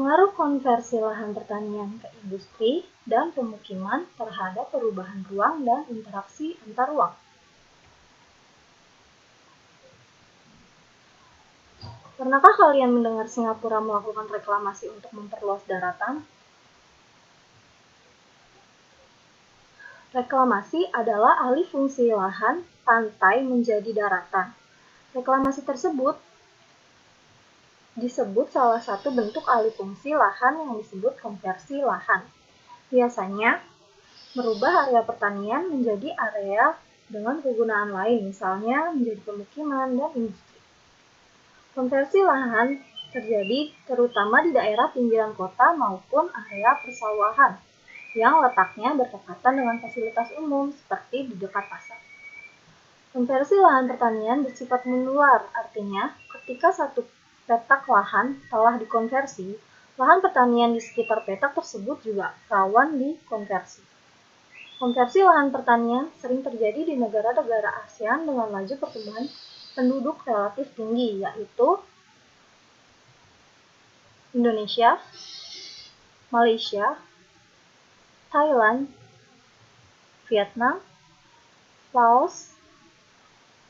Pengaruh konversi lahan pertanian ke industri dan pemukiman terhadap perubahan ruang dan interaksi antar ruang. Pernahkah kalian mendengar Singapura melakukan reklamasi untuk memperluas daratan? Reklamasi adalah alih fungsi lahan pantai menjadi daratan. Reklamasi tersebut disebut salah satu bentuk alih fungsi lahan yang disebut konversi lahan. Biasanya, merubah area pertanian menjadi area dengan kegunaan lain, misalnya menjadi pemukiman dan industri. Konversi lahan terjadi terutama di daerah pinggiran kota maupun area persawahan yang letaknya berdekatan dengan fasilitas umum seperti di dekat pasar. Konversi lahan pertanian bersifat menular, artinya ketika satu petak lahan telah dikonversi, lahan pertanian di sekitar petak tersebut juga rawan dikonversi. Konversi lahan pertanian sering terjadi di negara-negara ASEAN dengan laju pertumbuhan penduduk relatif tinggi, yaitu Indonesia, Malaysia, Thailand, Vietnam, Laos,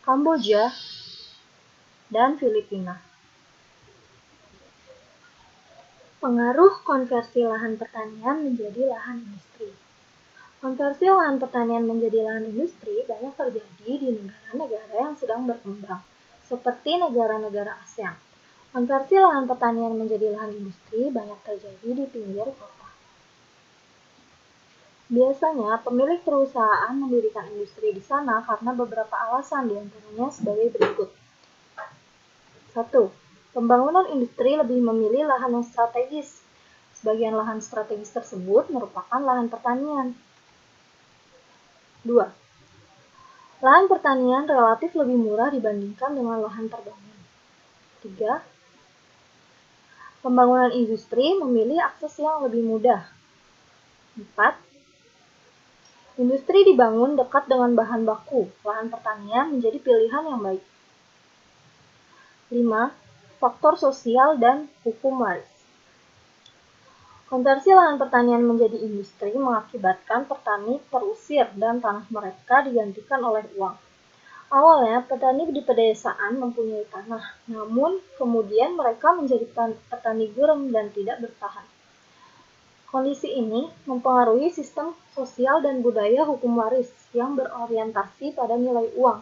Kamboja, dan Filipina. Pengaruh konversi lahan pertanian menjadi lahan industri. Konversi lahan pertanian menjadi lahan industri banyak terjadi di negara-negara yang sedang berkembang, seperti negara-negara ASEAN. Konversi lahan pertanian menjadi lahan industri banyak terjadi di pinggir kota. Biasanya, pemilik perusahaan mendirikan industri di sana karena beberapa alasan, diantaranya sebagai berikut. 1. Pembangunan industri lebih memilih lahan yang strategis. Sebagian lahan strategis tersebut merupakan lahan pertanian. 2. Lahan pertanian relatif lebih murah dibandingkan dengan lahan perbankan. 3. Pembangunan industri memilih akses yang lebih mudah. 4. Industri dibangun dekat dengan bahan baku. Lahan pertanian menjadi pilihan yang baik. 5. Faktor sosial dan hukum waris. Konversi lahan pertanian menjadi industri mengakibatkan petani terusir dan tanah mereka digantikan oleh uang. Awalnya, petani di pedesaan mempunyai tanah, namun kemudian mereka menjadi petani gurem dan tidak bertahan. Kondisi ini mempengaruhi sistem sosial dan budaya hukum waris yang berorientasi pada nilai uang.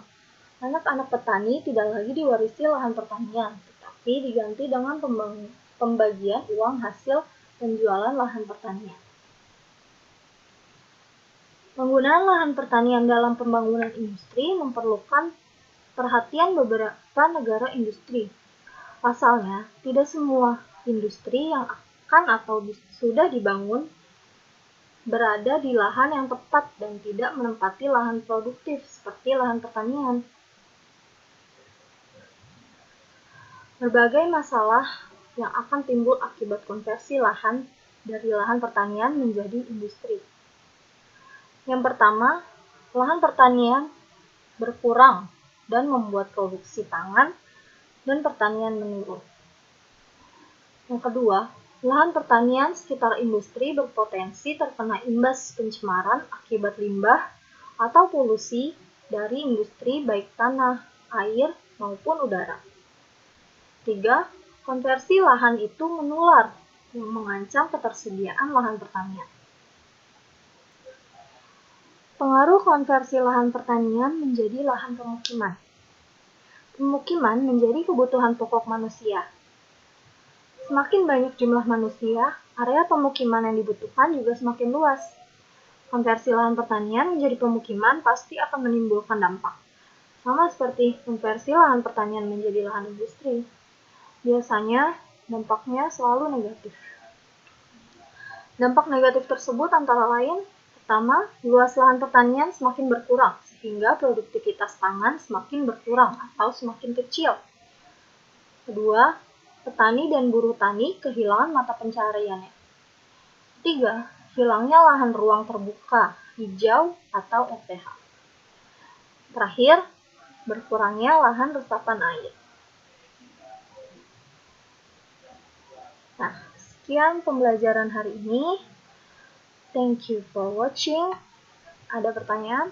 Anak-anak petani tidak lagi diwarisi lahan pertanian, tetapi diganti dengan pembagian uang hasil penjualan lahan pertanian. Penggunaan lahan pertanian dalam pembangunan industri memerlukan perhatian beberapa negara industri. Pasalnya, tidak semua industri yang akan atau sudah dibangun berada di lahan yang tepat dan tidak menempati lahan produktif seperti lahan pertanian. Berbagai masalah yang akan timbul akibat konversi lahan dari lahan pertanian menjadi industri. Yang pertama, lahan pertanian berkurang dan membuat produksi pangan dan pertanian menurun. Yang kedua, lahan pertanian sekitar industri berpotensi terkena imbas pencemaran akibat limbah atau polusi dari industri baik tanah, air, maupun udara. 3. Konversi lahan itu menular yang mengancam ketersediaan lahan pertanian. Pengaruh konversi lahan pertanian menjadi lahan pemukiman. Pemukiman menjadi kebutuhan pokok manusia. Semakin banyak jumlah manusia, area pemukiman yang dibutuhkan juga semakin luas. Konversi lahan pertanian menjadi pemukiman pasti akan menimbulkan dampak. Sama seperti konversi lahan pertanian menjadi lahan industri. Biasanya, dampaknya selalu negatif. Dampak negatif tersebut antara lain, pertama, luas lahan pertanian semakin berkurang, sehingga produktivitas pangan semakin berkurang atau semakin kecil. Kedua, petani dan buruh tani kehilangan mata pencahariannya. 3. Hilangnya lahan ruang terbuka, hijau, atau FTH. Terakhir, berkurangnya lahan resapan air. Nah, Sekian pembelajaran hari ini. Thank you for watching. Ada pertanyaan?